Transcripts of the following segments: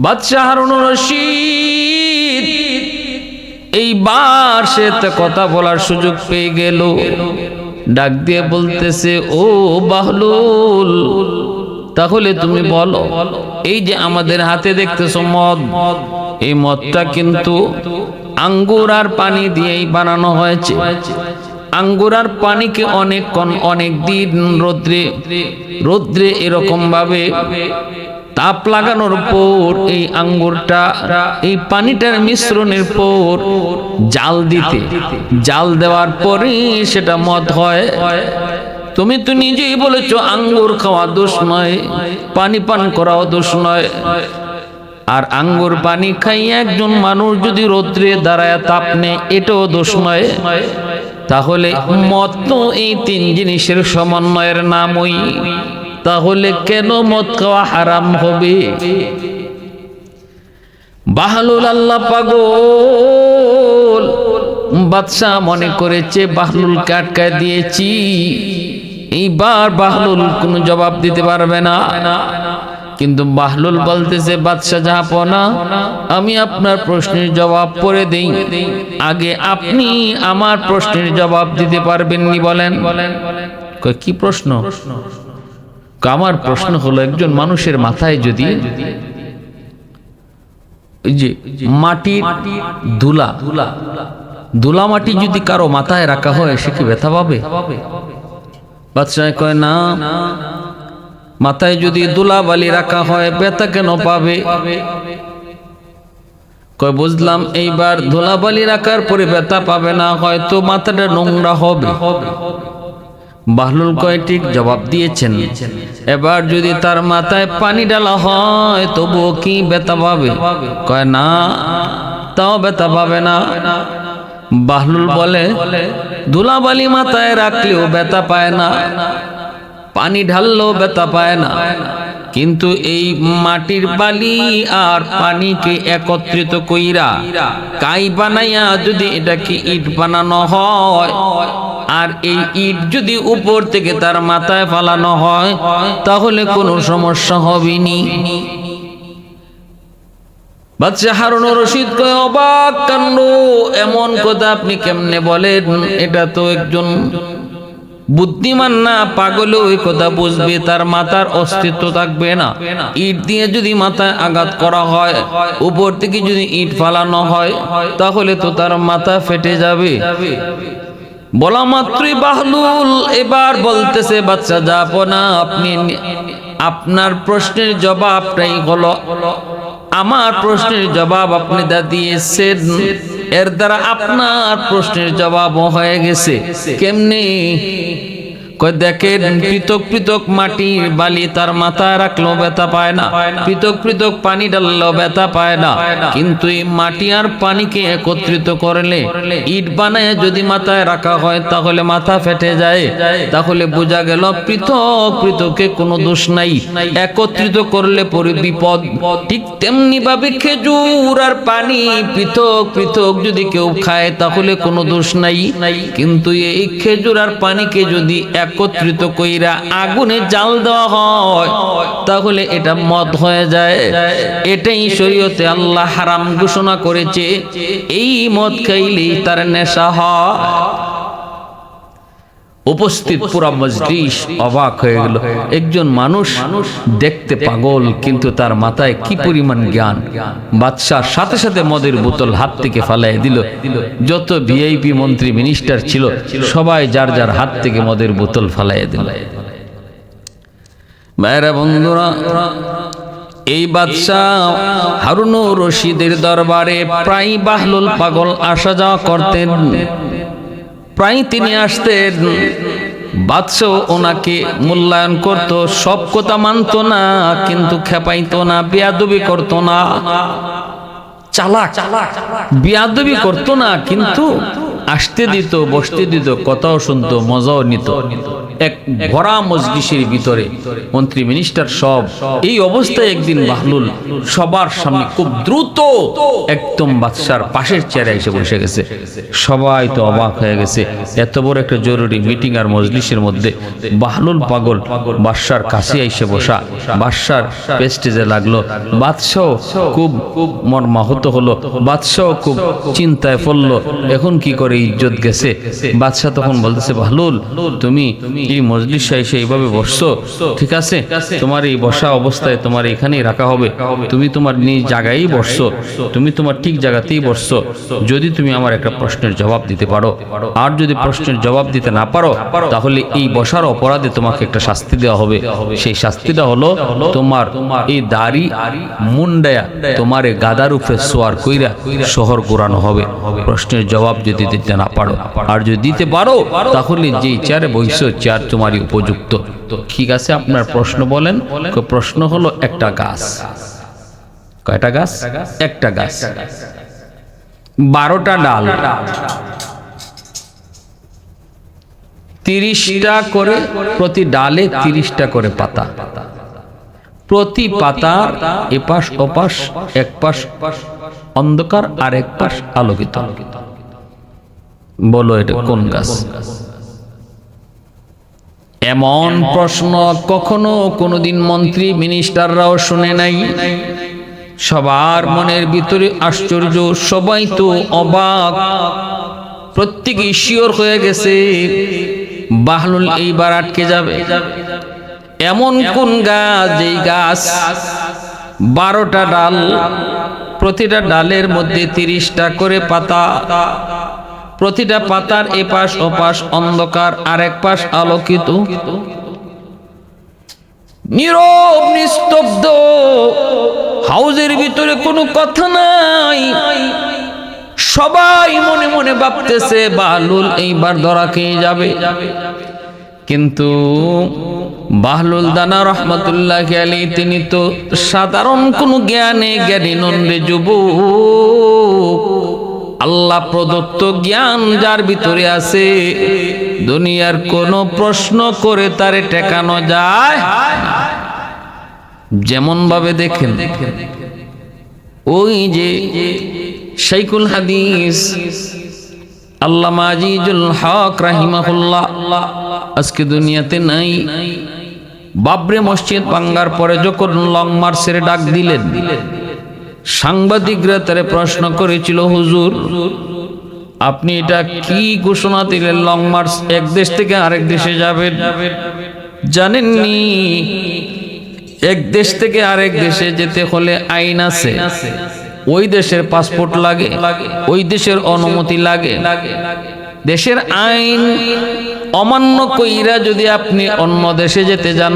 বাদশাহ হারুনুর রশিদ এইবার সে তো কথা বলার সুযোগ পেয়ে গেল। ডাক দিয়ে বলতেছে, ও বাহলুল, তাহলে তুমি বলো, এই যে আমাদের হাতে দেখতেছো মদ, এই মদটা কিন্তু আঙ্গুর আর পানি দিয়েই বানানো হয়েছে। আঙ্গুর আর পানিকে অনেক দিন রোদ্রে এরকম ভাবে তাপ লাগানোর পর এই আঙ্গুরটা এই পানিটার মিশ্রণের পর জাল দেওয়ার পরে সেটা মদ হয়। তুমি তো নিজেই বলেছো আঙ্গুর খাওয়া দোষ নয়, পানি পান করাও দোষ নয়। আর আঙ্গুর পানি খাইয়ে একজন মানুষ যদি রৌদ্রে দাঁড়ায় তাপ নেয়, এটাও দোষ নয়। তাহলে মদ তো এই তিন জিনিসের সমন্বয়ের নামই, তাহলে কেন মদ খাওয়া হারাম হবে? বাহলুল আল্লাহ পাগল। বাদশাহ মনে করেছে বাহলুলকে আটকায় দিয়েছি, এইবার বাহলুল কোনো জবাব দিতে পারবে না। কিন্তু বাহলুল বলতেছে, বাদশাহ জাহাপনা, আমি আপনার প্রশ্নের জবাব পরে দেই, আগে আপনি আমার প্রশ্নের জবাব দিতে পারবেননি বলেন। কি প্রশ্ন? আমার প্রশ্ন হলো, একজন মানুষের মাথায় যদি যে মাটির ধুলা মাটি যদি কারো মাথায় রাখা হয়, সে কি ব্যথা পাবে? বাদশাহ কয়, না, মাথায় যদি ধুলা বালি রাখা হয় ব্যথা কেন পাবে? কয়, বুঝলাম, এইবার ধুলা বালি রাখার পরে ব্যথা পাবে না, হয়তো মাথাটা নোংরা হবে। বাহলুল কয়, ঠিক জবাব দিয়েছেন। এবার যদি তার মাথায় পানি ডালা হয় তবুও কি ব্যথা পাবে? কয়, না, তাও ব্যথা পাবে না। বাহলুল বলে, ধুলাবালি মাথায় রাখলেও ব্যথা পায় না, পানি ঢাললেও ব্যথা পায় না, কিন্তু এই মাটির বালি আর পানিকে একত্রিত কইরা কাই বানাইয়া যদি এটাকে ইট বানানো হয়, আর এই ইট যদি উপর থেকে তার মাথায় ফালানো হয়, তাহলে কোনো সমস্যা হবে নি। বাদশাহ হারুনুর রশিদ কয়, অবাক কাণ্ড, এমন কথা আপনি কেমনে বলেন? এটা তো একজন বুদ্ধিমান না পাগলও এই কথা বুঝবে, তার মাথার অস্তিত্ব থাকবে না। ইট দিয়ে যদি মাথায় আঘাত করা হয়, উপর থেকে যদি ইট ফালানো হয়, তাহলে তো তার মাথা ফেটে যাবে। বলা মাত্রই বাহলুল এবার বলতেছে, বাদশা জাহাপনা, আপনি আপনার প্রশ্নের জবাবটাই হলো আমার প্রশ্নের জবাব আপনি দা দিয়েছেন, এর দ্বারা আপনার প্রশ্নের জবাব হয়ে গেছে। কেমনে? কই, দেখেন, পৃথক পৃথক মাটির বালি তার মাথায় রাখলেও ব্যথা পায় না, পৃথক পৃথক পানি ঢাললেও ব্যথা পায় না, কিন্তু এই মাটি আর পানিকে একত্রিত করলে ইট বানায় যদি মাথায় রাখা হয় তাহলে মাথা ফেটে যায়। তাহলে বোঝা গেল পৃথক পৃথকে কোনো দোষ নাই, একত্রিত করলে পরে বিপদ। ঠিক তেমনি ভাবে খেজুর আর পানি পৃথক পৃথক যদি কেউ খায় তাহলে কোনো দোষ নাই, কিন্তু এই খেজুর আর পানিকে যদি একত্রিত কইরা আগুনে জাল দেওয়া হয় তাহলে এটা মদ হয়ে যায়। এটাই শরীয়তে আল্লাহ হারাম ঘোষণা করেছে, এই মদ খাইলেই তার নেশা হয়। উপস্থিত পুরা মজলিস অবাক হয়ে গেল। একজন মানুষ দেখতে পাগল, কিন্তু তার মাথায় কি পরিমাণ জ্ঞান! বাদশার সাথে সাথে মদের বোতল হাত থেকে ফালাই দিল। যত ভিআইপি মন্ত্রী মিনিস্টার ছিল সবাই যার যার হাত থেকে মদের বোতল ফালাই দিল। ভাইরা বন্ধুরা, এই বাদশাহ হারুনুর রশিদের দরবারে প্রায় বাহলুল পাগল আসা যাওয়া করতেন। প্রায় তিনি আসতেন, বাদশাহ ওনাকে মূল্যায়ন করত, সব কথা মানত না, কিন্তু খেপাইতো না, বেয়াদবি করতো না, চালাক বেয়াদবি করতো না, কিন্তু আসতে দিত, বসতে দিত, কথাও শুনতো, মজাও নিত। এক ভরা মজলিসের ভিতরে মন্ত্রী মিনিস্টার সব। এই অবস্থায় একদিন বাহলুল সবার সামনে খুব দ্রুত একদম বাদশার পাশের চেয়ারে এসে বসে গেছে। সবাই তো অবাক হয়ে গেছে, এত বড় একটা জরুরি মিটিং আর মজলিসের মধ্যে বাহলুল পাগল বাদশার কাছে এসে বসা। বাদশার প্রেস্টিজে লাগলো, বাদশাও খুব মর্মাহত হলো, বাদশাও খুব চিন্তায় পড়লো, এখন কি করে ইজ্জত গেছে। বাদশাহ তখন বলতেছে, বাহলুল তুমি এই মজলিসে এসে এইভাবে বসছো, ঠিক আছে, তোমার এই বসা অবস্থায় তোমার এখানেই রাখা হবে, তুমি তোমার নিজ জায়গায় বসছো, তুমি তোমার ঠিক জায়গাতেই বসছো। যদি তুমি আমার একটা প্রশ্নের জবাব দিতে পারো, আর যদি প্রশ্নের জবাব দিতে না পারো, তাহলে এই বসার অপরাধে তোমাকে একটা শাস্তি দেওয়া হবে। সেই শাস্তিটা হলো তোমার এই দাড়ি মুন্ডায়া তোমার এই গাদার উপরে সোয়ার কইরা শহর ঘোরানো হবে, প্রশ্নের জবাব যদি দিতে না পারো। আর যদি দিতে পারো, তাহলে যেই চেয়ারে বসছো চেয়ার তোমারই উপযুক্ত। ঠিক আছে, আপনার প্রশ্ন বলেন। প্রশ্ন হলো একটা গাছ। কয়টা গাছ? একটা গাছ, 12টা ডাল, 30টা করে, প্রতি ডালে 30টা করে পাতা, প্রতি পাতার এপাশ ওপাশ, এক পাশ অন্ধকার আর এক পাশ আলোকিত। বলো এটা কোন গাছ? এমন প্রশ্ন কখনো কোনোদিন মন্ত্রী মিনিস্টাররাও শুনে নাই। সবার মনের ভিতরে আশ্চর্য, সবাই তো অবাক, প্রত্যেকে শিওর হয়ে গেছে বাহলুল এইবার আটকে যাবে। এমন কোন গাছ যেই গাছ 12টা ডাল, প্রতিটা ডালের মধ্যে 30টা করে পাতা, প্রতিটা পাতার এপাশ ওপাশ অন্ধকার আর এক পাশ আলোকিত। নীরব নিস্তব্ধ, হাউজের ভিতরে কোনো কথা নাই। সবাই মনে মনে ভাবতেছে বাহলুল এইবার ধরা খেয়ে যাবে। কিন্তু বাহলুল দানা রহমতুল্লাহ আলাইহি তিনি তো সাধারণ কোনো জ্ঞানী নন রে যুবক। আল্লাহ প্রদত্ত জ্ঞান যার ভিতরে আছে, দুনিয়ার কোনো প্রশ্ন করে তারে ঠেকানো যায়। যেমন ভাবে দেখেন, ওই যে শাইখুল হাদিস আল্লামা আজিজুল হক রাহিমাহুল্লাহ আজকে দুনিয়াতে নাই। বাবরি মসজিদ ভাঙ্গার পরে যখন লং মার্চের ডাক দিলেন, সাংবাদিকরা তারে প্রশ্ন করেছিল, হুজুর আপনি এটা কি ঘোষণা দিলেন, লং মার্চ এক দেশ থেকে আরেক দেশে যাবেন? জানেননি এক দেশ থেকে আরেক দেশে যেতে হলে আইন আছে, ওই দেশের পাসপোর্ট লাগে, ওই দেশের অনুমতি লাগে। দেশের আইন অমান্য কইরা যদি আপনি অন্য দেশে যেতে যান,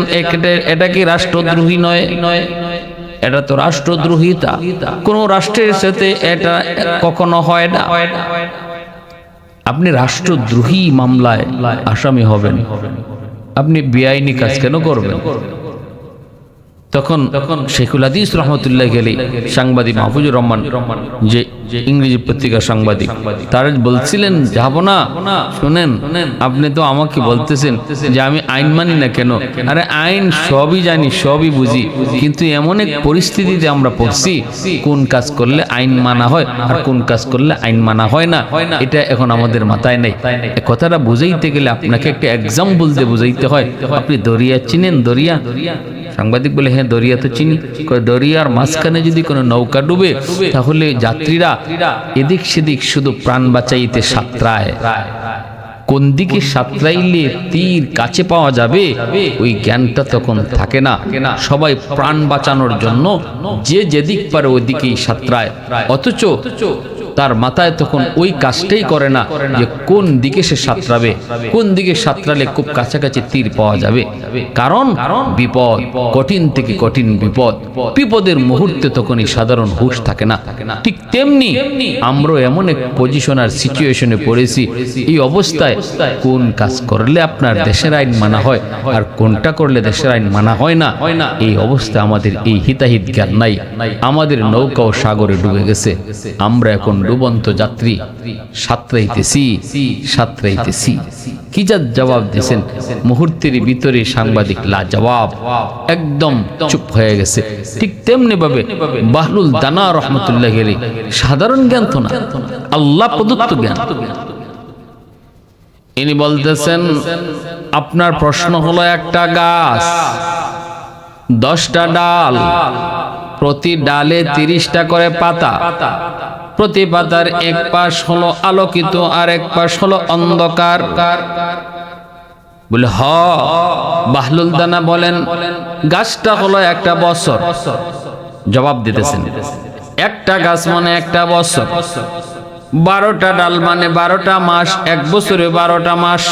এটা কি রাষ্ট্রদ্রোহী নয়? এটা তো রাষ্ট্রদ্রোহিতা। কোন রাষ্ট্রের সাথে এটা কখনো হয় না। আপনি রাষ্ট্রদ্রোহী মামলায় আসামি হবেন, আপনি বেআইনি কাজ কেন করবেন? তখন শাইখুল হাদিস রহমতুল্লাহ আলাইহি সাংবাদিক মাহফুজুর রহমান, যে ইংরেজি পত্রিকার সাংবাদিক, তারা বলছিলেন, যাব না, শুনেন আপনি তো আমাকে বলতেছেন যে আমি আইন মানি না কেন? আরে আইন সবই জানি, সবই বুঝি, কিন্তু এমন এক পরিস্থিতিতে আমরা পড়ছি, কোন কাজ করলে আইন মানা হয় আর কোন কাজ করলে আইন মানা হয় না, এটা এখন আমাদের মাথায় নেই। কথাটা বুঝাইতে গেলে আপনাকে একটা এক্সাম্পল দিয়ে বুঝাইতে হয়। আপনি দরিয়া চিনেন? দরিয়া? সাংবাদিক বলে, হ্যাঁ দরিয়া তো চিনি। দরিয়ার মাঝখানে যদি কোনো নৌকা ডুবে, তাহলে যাত্রীরা এদিক সেদিক শুধু প্রাণ বাঁচাইতে সাঁতরায়। কোন দিকে সাঁতরাইলে তীর কাছে পাওয়া যাবে ওই জ্ঞানটা তখন থাকে না। সবাই প্রাণ বাঁচানোর জন্য যে যেদিক পারে ওই দিকেই সাঁতরায়, অথচ তার মাথায় তখন ওই কাজটাই করে না যে কোন দিকে সে সাঁতরাবে, কোন দিকে সাঁতরালে খুব কাছাকাছি তীর পাওয়া যাবে। কারণ বিপদ, কঠিন থেকে কঠিন বিপদ, বিপদের মুহূর্তে তখন এই সাধারণ হুঁশ থাকে না। ঠিক তেমনি আমরা এমন এক পজিশন আর সিচুয়েশনে পড়েছি, এই অবস্থায় কোন কাজ করলে আপনার দেশের আইন মানা হয় আর কোনটা করলে দেশের আইন মানা হয় না, এই অবস্থায় আমাদের এই হিতাহিত জ্ঞান নাই। আমাদের নৌকাও সাগরে ডুবে গেছে। আমরা এখন ডুবন্ত যাত্রী, সাঁতরাইতেছি। কি যা জবাব দিয়েছেন, মুহূর্তের ভিতরে সাংবাদিক লাজবাব, একদম চুপ হয়ে গেছে। ঠিক তেমনি ভাবে বাহলুল দানা রহমতুল্লাহ আলাইহি, সাধারণ জ্ঞান তো না, আল্লাহ প্রদত্ত জ্ঞান। ইনি বলতেছেন, আপনার প্রশ্ন হলো একটা গাছ, 10টা ডাল, প্রতি ডালে 30টা করে পাতা, প্রতি পাতার এক পাশ হলো আলোকিত আর এক পাশ হলো অন্ধকার। বলে হ। বাহলুল দানা বলেন, গাছটা হলো একটা বছর। জবাব দিতেছেন, একটা গাছ মানে একটা বছর, 12টা ডাল মানে 12টা মাস, এক বছরে 12টা মাস,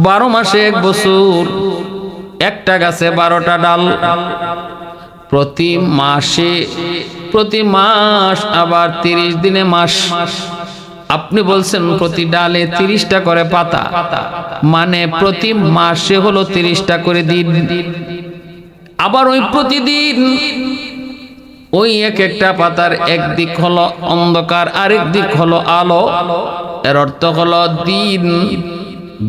12 মাসে এক বছর, একটা গাছে 12টা ডাল, প্রতি মাস আবার 30 দিনে মাস। আপনি বলছেন প্রতি ডালে 30টা করে পাতা, মানে প্রতি মাসে হলো 30টা করে দিন। আবার ওই প্রতিদিন ওই এক একটা পাতার একদিক হলো অন্ধকার, আরেক দিক হলো আলো। এর অর্থ হলো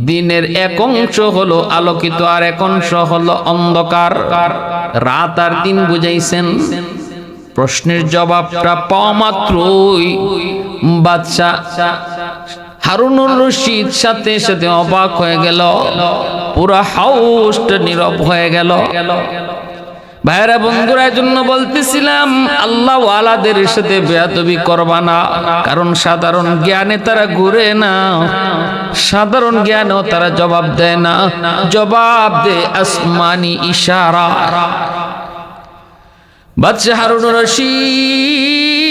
দিনের এক অংশ হলো আলোকিত আর এক অংশ হলো অন্ধকার। রাত আর দিন বুঝাইছেন। প্রশ্নের জবাবটা পাওয়া মাত্রই বাদশা হারুনুর রশিদ সাথে সাথে অবাক হয়ে গেল, পুরা হাউসটা নীরব হয়ে গেল। ভাইরা বন্ধুরা, জন্য বলতেছিলাম আল্লাহ ওয়ালাদের সাথে বেয়াদবি করবা না, কারণ সাধারণ জ্ঞানে তারা ঘুরে না, সাধারণ জ্ঞানেও তারা জবাব দেয় না, জবাব দেয় আসমানি ইশারা। বাদশা হারুনুর রশিদ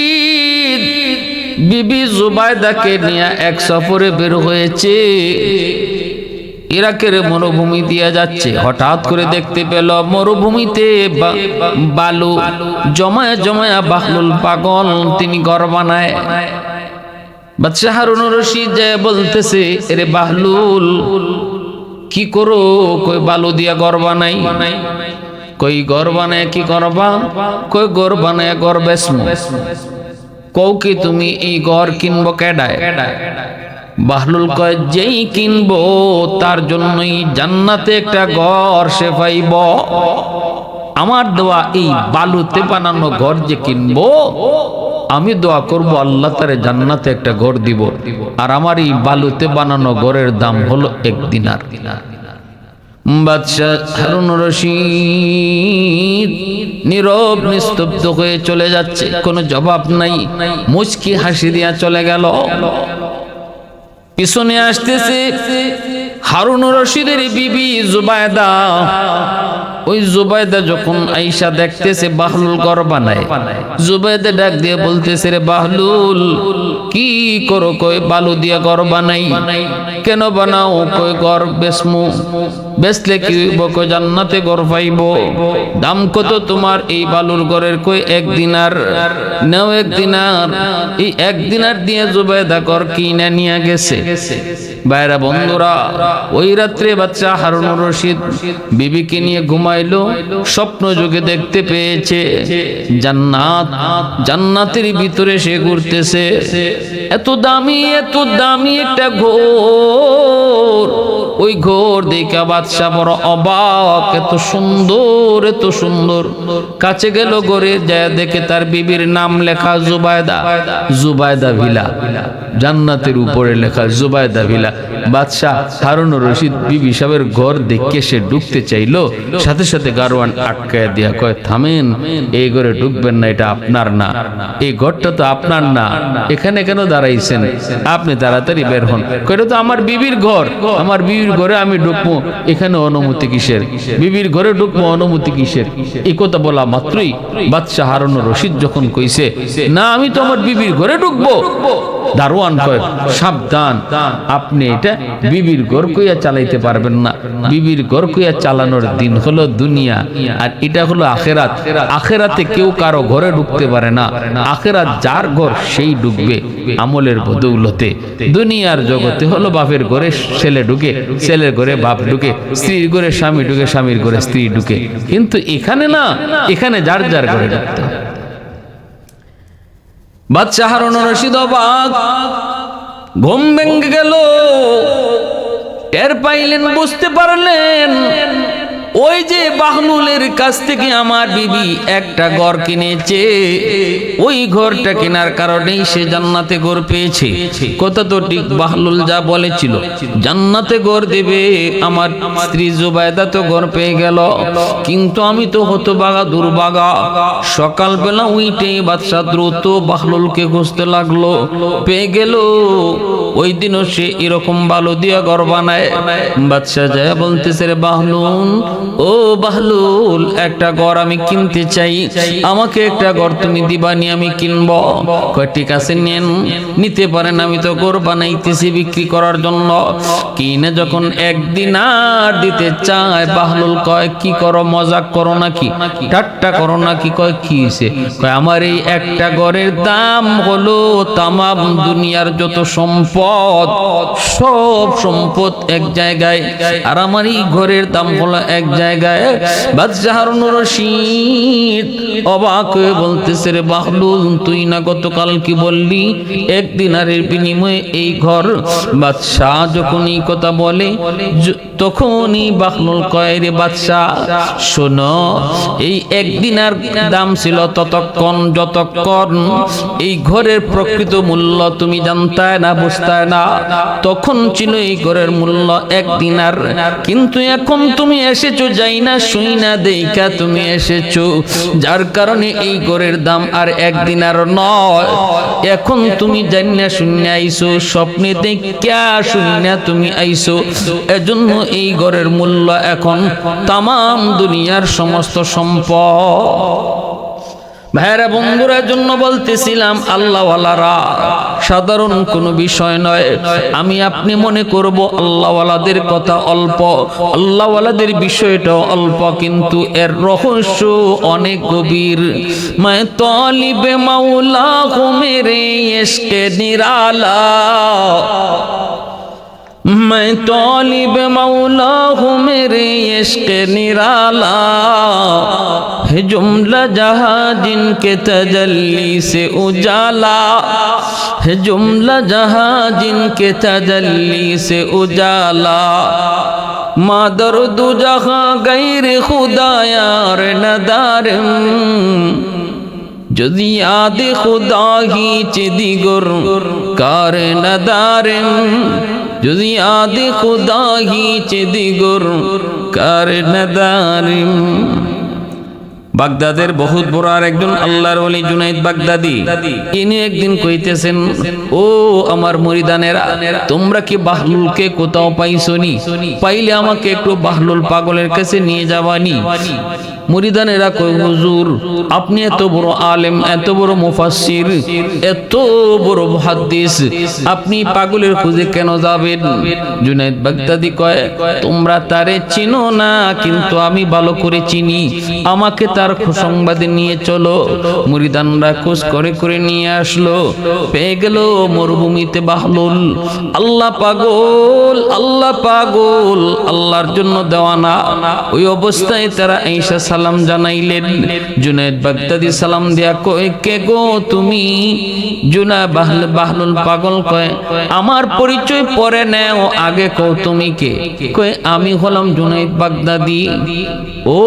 বিবি জুবাইদাকে নিয়ে এক সফরে বের হয়েছে। ইরাকের মরুভূমি দিয়ে যাচ্ছে, হঠাৎ করে দেখতে পেল মরুভূমিতে বালু জমায়া জমায়া। বাহলুল পাগল, তিনি ঘর বানায়। বাদশা হারুনুর রশিদ যে বলতেছে, এরে বাহলুল কি করো? কই বালু দিয়া ঘর বানাই। কই ঘর বানায় কি করবা? কই ঘর বানায় ঘর বেচমু। কও কি তুমি এই ঘর কিনবো কেডায়? বাহলুল কয়, যেই কিনবো তার জন্যই জান্নাতে একটা ঘর সে পাইব। আমার দোয়া এই বালুতে বানানো ঘর যে কিনবো, আমি দোয়া করব আল্লাহ তারে জান্নাতে একটা ঘর দিব। আর আমার এই বালুতে বানানো ঘরের দাম হলো 1 দিনার। বাদশা হারুনুর রশিদ নীরব নিস্তব্ধ হয়ে চলে যাচ্ছে, কোনো জবাব নাই, মুচকি হাসি দিয়া চলে গেল। পিছনে আসতেছে হারুনুর রশিদের বিবি জুবাইদা। ওই জুবাইদা যখন আইসা দেখতেছে বাহলুল ঘর বানায়, জুবাইদা ডাক দিয়ে বলতেছে, রে বাহলুল কি করো? কই বালু দিয়া ঘর বানাই। কেন বানাও? কই ঘর বেচমু। বেচলে কি হইব? কই জান্নাতে ঘর পাইব। দাম কত তোমার এই বালুর ঘরের? কই 1 দিনার। নাও 1 দিনার। এই 1 দিনার দিয়ে জুবাইদা ঘর কিনে নিয়ে গেছে। বাইরা বন্ধুরা, ওই রাত্রে বাদশা হারুনুর রশিদ বিবিকে নিয়ে ঘুমাইলো। স্বপ্ন যুগে দেখতে পেয়েছে জান্নাত, জান্নাতের ভিতরে সে ঘুরতেছে। এত দামি একটা ঘর। ওই ঘর দেখে বাদশা বড় অবাক, এত সুন্দর। কাছে গেল, ঘরে যায় দেখে তার বিবির নাম লেখা জুবাইদা ভিলা, জান্নাতের উপরে লেখা জুবাইদা ভিলা। বাদশা হারুনুর রশিদ বিবি সাহেবের ঘর দেখে সে ঢুকতে চাইলো, সাথে সাথে গারওয়ান আটকায় দিয়া কয়, থামেন, এই ঘরে ঢুকবেন না, এটা আপনার না, এই ঘরটা তো আপনার না, এখানে কেন দাঁড়াইছেন? আপনি তাড়াতাড়ি বের হন। কয়টা তো আমার বিবির ঘর, আমার বিবির ঘরে আমি ঢুকবো, এখানে অনুমতি কিসের? বিবির ঘরে ঢুকবো, অনুমতি কিসের? এই কথা বলা মাত্রই বাদশা হারুনুর রশিদ যখন কইছে, না আমি তো আমার বিবির ঘরে ঢুকবো, দারোয়ান কয়, সাবধান, আপনি এটা বিবির ঘর কইয়া চালাইতে পারবেন না। বিবির ঘর কইয়া চালানোর দিন হলো দুনিয়া, আর এটা হলো আখেরাত। আখেরাতে কেউ কারো ঘরে ঢুকতে পারে না। আখেরাত যার ঘর সেই ঢুকবে আমলের বদৌলতে। দুনিয়ার জগতে হলো বাপের ঘরে ছেলে ঢুকে, ছেলের ঘরে বাপ ঢুকে, স্ত্রীর ঘরে স্বামী ঢুকে, স্বামীর ঘরে স্ত্রী ঢুকে। কিন্তু এখানে না, এখানে যার যার ঘরে ঢুকতে। বাদশাহ হারুন রশিদ অবাক, ঘুম ভেঙে গেল, টের পাইলেন, বুঝতে পারলেন ওই যে বাহলুলের কাছ থেকে আমার বিবি একটা ঘর কিনেছে, ওই ঘরটা কেনার কারণেই সে জান্নাতে ঘর পেয়েছে। কথা তো ঠিক, বাহলুল যা বলেছিল জান্নাতে ঘর দেবে, আমার স্ত্রী জুবাইদা তো ঘর পেয়ে গেল, কিন্তু আমি তো হতভাগা দুর্ভাগা। সকালবেলা উইটে বাদশা দ্রুত বাহলুলকে খুঁজতে লাগলো, পেয়ে গেল। ওই দিনও সে এরকম বালু দিয়া ঘর বানায়। বাদশা যায় বলতেছে, রে বাহলুল, ও বাহলুল, একটা ঘর আমি কিনতে চাই, আমাকে একটা ঘর তুমি দিবানি, আমি কিনবো। কয় ঠিক আছে, নেন, নিতে পারেন, আমি তো ঘর বানাইতেছি বিক্রি করার জন্য। কিনে যখন একদিন আর দিতে চায়, বাহলুল কয়, কি করো, মজাক করো নাকি, ঠাট্টা করো নাকি? কয় কি হইছে? কয় আমার এই একটা ঘরের দাম হলো তামাম দুনিয়ার যত সম্পদ, সব সম্পদ এক জায়গায়, আর আমার এই ঘরের দাম হলো এক জায়গায়। বাদশাহ হারুন রশিদ অবাক হয়ে বলতেছে, রে বাহলুল, তুই না গতকাল কি বললি এক দিনারের বিনিময়ে এই ঘর? বাদশাহ যখন এই কথা বলে তখনই বাহলুল কয়, রে বাদশাহ শোনো, এই এক দিনার দাম ছিল ততক্ষণ যতক্ষণ এই ঘরের প্রকৃত মূল্য তুমি জানতায় না, বুঝতায় না, তখন ছিল এই ঘরের মূল্য এক দিনার। কিন্তু এখন তুমি এসেছো যাই না শুই না দেইখা তুমি এসেছো, যার কারণে এই ঘরের দাম আর এক দিনার নয়। এখন তুমি জানি না শুনে আইছো, স্বপ্নে দেখা শুনি না তুমি আইছো, এজন্য এই ঘরের মূল্য এখন তামাম দুনিয়ার সমস্ত সম্পদ। ভাইরা বন্ধুরা, জন্য বলতেছিলাম, আল্লাহওয়ালারা সাধারণ কোনো বিষয় নয়। আমি আপনি মনে করব আল্লাহওয়ালাদের কথা অল্প, আল্লাহওয়ালাদের বিষয়টাও অল্প, কিন্তু এর রহস্য অনেক গভীর। मैं तालिब मौला हूँ मेरे इश्क निराला, मैं तालिब मौला हूँ मेरे इश्क निराला, है जुमला जहाँ जिनके तजल्ली से उजाला, है जुमला जहाँ जिनके तजल्ली से उजाला, मादर दु जहाँ गैर खुदा यार नदारम, যদি আদে খুদা হিচে দিগর কার নদারম, যদি আদে খুদা হিচে দিগর কার নদারম। বাগদাদের বহুত বড় আর একজন আল্লাহর ওলি জুনাইদ বাগদাদি, ইনি একদিন কইতেছেন, ও আমার মুরিদানেরা, তোমরা কি বাহলুলকে কোথাও পাইছনি? পাইলে আমাকে একটু বাহলুল পাগলের কাছে নিয়ে যাবানি। মুরিদানেরা কই, হুজুর আপনি এত বড় আলেম, এত বড় মুফাসসির, এত বড় মুহাদ্দিস, আপনি পাগলের খুঁজে কেন যাবেন? জুনাইদ বাগদাদি কয়, তোমরা তারে চিনো না, কিন্তু আমি ভালো করে চিনি, আমাকে তার সংবাদে নিয়ে চলো। মুরিদানরা খোঁজ করে করে নিয়ে আসলো, পেয়ে গেল মরুভূমিতে বাহলুল। আল্লাহ পাগল, আল্লাহ পাগল, আল্লাহর জন্য দেওয়ানা। ওই অবস্থায় তারা ঈসা সালাম জানাইলেন। জুনাইদ বাগদাদি সালাম দিয়া কয়, কে গো তুমি? বাহলুল পাগল কয়, আমার পরিচয় পরে নেও, আগে কও তুমি কে? কয়, আমি হলাম জুনাইদ বাগদাদি। ও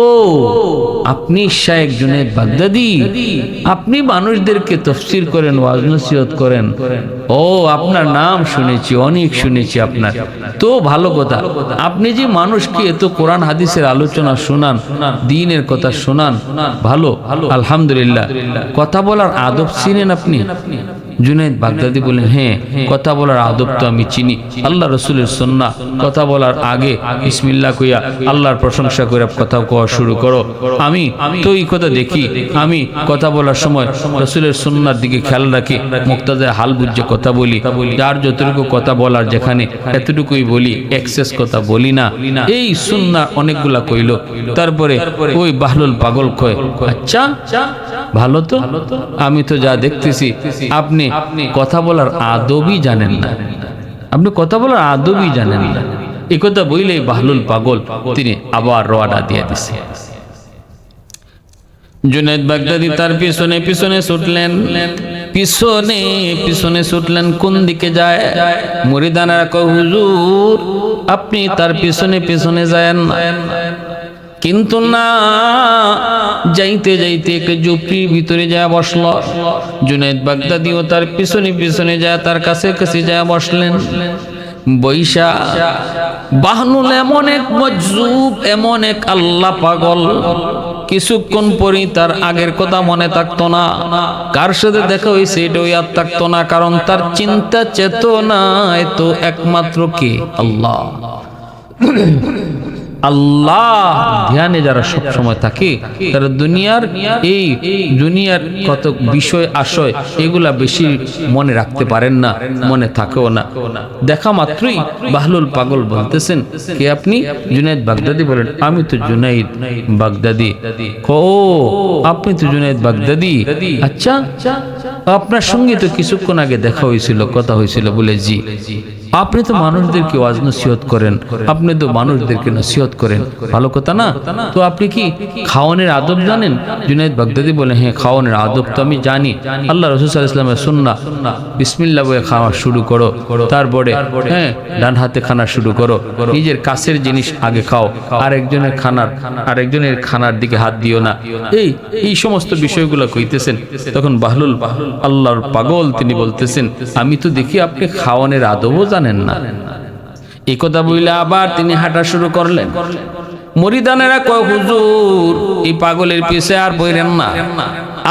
আপনি শায়েখ জুনাইদ বাগদাদি, আপনি মানুষদেরকে তাফসীর করেন, ওয়াজ নসিহত করেন। ও আপনার নাম শুনেছি, অনেক শুনেছি আপনার, তো ভালো কথা। আপনি যে মানুষকে এত কোরআন হাদিসের আলোচনা শোনান, দ্বীনের কথা শোনান, ভালো, আলহামদুলিল্লাহ। কথা বলার আদব চিনেন আপনি? জুনাইদ বাগদাদি বলেন, হ্যাঁ, কথা বলার আদব তো আমি চিনি। আল্লাহ রসুলের সুন্নাহ, কথা বলার আগে বিসমিল্লাহ কইয়া আল্লাহর প্রশংসা করে কথা কওয়া শুরু করো। আমি তো এই কথা দেখি, আমি কথা বলার সময় রসুলের সুন্নাহর দিকে খেয়াল রাখি, মুক্তাদায় হাল বুঝে কথা বলি, যার যতটুকু কথা বলার যেখানে এতটুকুই বলি, এক্সেস কথা বলি না। এই সুন্নাহ অনেকগুলা কইল। তারপরে ওই বাহলুল পাগল কয়, আচ্ছা ভালো তো, আমি তো যা দেখতেছি আপনি কথা বলার আদবই জানেন না, আপনি কথা বলার আদবই জানেন না। এই কথা বইলে বাহলুল পাগল তিনি আবার রওয়ানা দিয়ে দিছে। জুনাইদ বাগদাদি তার পিছনে পিছনে ছুটলেন। পিছনে পিছনে ছুটলেন। কোন দিকে যায়? মুরিদানেরা কয় হুজুর আপনি তার পিছনে পিছনে যায়েন না। কিন্তু না, যাইতে যাইতে একটা ঝুপড়ির ভিতরে যায় বসল। জুনাইদ বাগদাদিও তার পিছনে পিছনে যায় তার কাছে কাছে যায় বসলেন। বৈশা বাহনুল এমন এক মজজুব, এমন এক আল্লাহ পাগল, কিছুক্ষণ পরই তার আগের কথা মনে থাকতো না, কার সাথে দেখা হয়েছে এটাও ইয়াদ থাকতো না, কারণ তার চিন্তা চেতনায় তো একমাত্র কে? আল্লাহ। আল্লাহ ধ্যানে যারা সব সময় থাকে তারা দুনিয়ার কত বিষয় আশয় এগুলা বেশি মনে রাখতে পারেন না, মনে থাকেও না। দেখা মাত্রই বাহলুল পাগল বলতেছেন, কে আপনি? জুনাইদ বাগদাদি। বলেন আমি তো জুনাইদ বাগদাদি। ও আপনি তো জুনাইদ বাগদাদি, আচ্ছা আপনার সঙ্গে তো কিছুক্ষণ আগে দেখা হয়েছিল, কথা হয়েছিল। বলে জি। আপনি তো মানুষদেরকে ওয়াজ নসিহত করেন, আপনি তো মানুষদেরকে নসিহত করেন, ভালো কথা না? তো আপনি কি খাওয়ানোর আদব জানেন? জুনাইদ বাগদাদি বলে হ্যাঁ খাওয়ানোর আদব তো আমি জানি। আল্লাহ রাসূল সাল্লাল্লাহু আলাইহি ওয়াসাল্লামের সুন্নাহ, বিসমিল্লাহ বলে খাওয়া শুরু করো, তারপরে হ্যাঁ ডান হাতে খানা শুরু করো, নিজের কাছের জিনিস আগে খাও, আরেকজনের খানার দিকে হাত দিও না। এই সমস্ত বিষয়গুলো কইতেছেন। তখন বাহলুল আল্লাহর পাগল তিনি বলতেছেন, আমি তো দেখি আপনি খাওয়ানোর আদবও জানেন না। এই কথা বলে আবার তিনি হাঁটা শুরু করলেন। মুরিদানেরা কয় হুজুর এই পাগলের পিছে আর পড়েন না,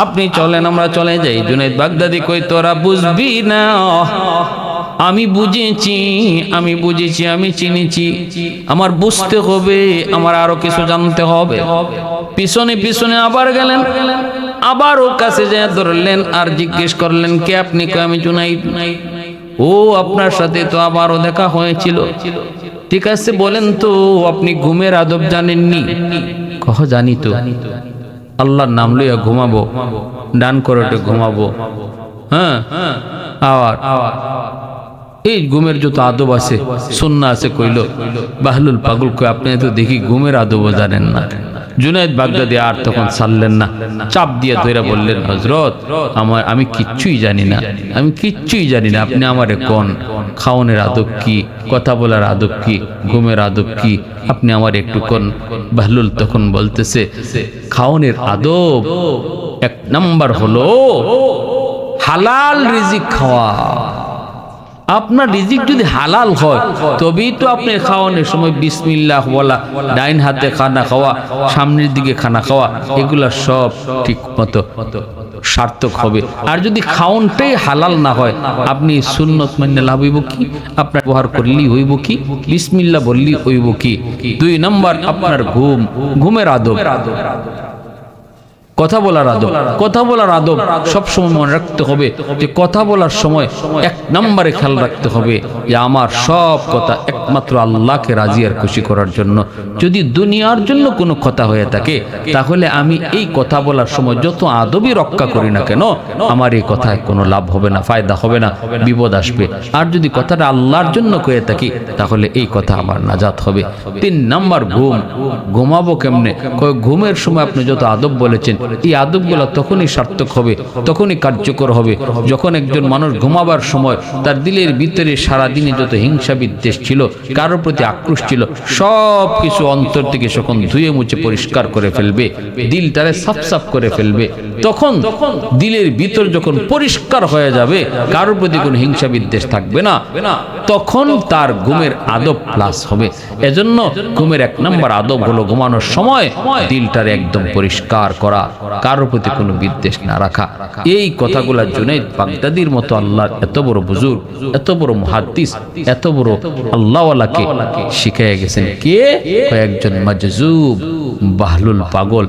আপনি চলেন আমরা চলে যাই। জুনাইদ বাগদাদি কই তোরা বুঝবি না, আমি বুঝেছি, আমি চিনেছি, আমার বুঝতে হবে, আমার আরো কিছু জানতে হবে। পিছনে পিছনে আবার গেলেন, আবার ওর কাছে যায় ধরলেন আর জিজ্ঞেস করলেন, কে আপনি? কয় আমি জুনাইদ। ও আপনার সাথে তো আবারও দেখা হয়েছিল, ঠিক আছে বলেন তো আপনি ঘুমের আদব জানেননি? কহ জানি তো, আল্লাহর নাম লইয়া ঘুমাবো, ডান করোটে ঘুমাবো, হ্যাঁ আবার এই ঘুমের যত আদব আছে সুন্নাহ আছে কইল। বাহলুল পাগল কই আপনি তো দেখি ঘুমের আদবও জানেন না। জুনাইদ বাগদাদি আর তখন ছাড়লেন না, চাপ দিয়ে ধরে বললেন, হযরত আমি কিচ্ছুই জানি না, আপনি আমারে কোন খাওয়ানোর আদব কি, কথা বলার আদব কি, ঘুমের আদব কি, আপনি আমার একটু কোন। বাহলুল তখন বলতেছে, খাওয়ানোর আদব এক নাম্বার হলো হালাল রিজিক খাওয়া। আপনার রিজিক যদি হালাল হয় তবেই তো আপনি খাওয়ানোর সময় বিসমিল্লাহ বলা, ডাইন হাতে খানা খাওয়া, সামনের দিকে খানা খাওয়া, এগুলা সব ঠিক মতো সার্থক হবে। আর যদি খাওয়ানটাই হালাল না হয়, আপনি সুন্নত মান্য লাভ হইব কি? আপনার ব্যবহার করলেই হইব কি? বিসমিল্লাহ বললেই হইব কি? 2 নম্বর আপনার ঘুমের আদব, কথা বলার আদব সবসময় মনে রাখতে হবে যে কথা বলার সময় 1 নম্বরে খেয়াল রাখতে হবে যে আমার সব কথা একমাত্র আল্লাহকে রাজি আর খুশি করার জন্য। যদি দুনিয়ার জন্য কোনো কথা হয়ে থাকে তাহলে আমি এই কথা বলার সময় যত আদবই রক্ষা করি না কেন, আমার এই কথায় কোনো লাভ হবে না, ফায়দা হবে না, বিপদ আসবে। আর যদি কথাটা আল্লাহর জন্য কয়ে থাকি তাহলে এই কথা আমার নাজাত হবে। 3 নম্বর ঘুমাবো কেমনে? ঘুমের সময় আপনি যত আদব বলেছেন এই আদবগুলো তখনই সার্থক হবে, তখনই কার্যকর হবে যখন একজন মানুষ ঘুমাবার সময় তার দিলের ভিতরে সারাদিনে যত হিংসা বিদ্বেষ ছিল, কারোর প্রতি আক্রোশ ছিল, সব কিছু অন্তর থেকে যখন ধুয়ে মুছে পরিষ্কার করে ফেলবে, দিলটারে সাফ করে ফেলবে, তখন দিলের ভিতর যখন পরিষ্কার হয়ে যাবে, কারোর প্রতি কোনো হিংসা বিদ্বেষ থাকবে না, তখন তার ঘুমের আদব প্লাস হবে। এজন্য ঘুমের 1 নম্বর আদব হলো ঘুমানোর সময় দিলটারে একদম পরিষ্কার করা, কারোর প্রতি কোনো বিদ্বেষ না রাখা। এই কথাগুলা জুনাইদ বাগদাদির মতো আল্লাহর এত বড় বুজুর্গ, এত বড় মুহাদ্দিস, এত বড় আল্লাহওয়ালাকে শিখাইয়া গেছেন কে? কয়েকজন মাজজুব বাহলুল পাগল।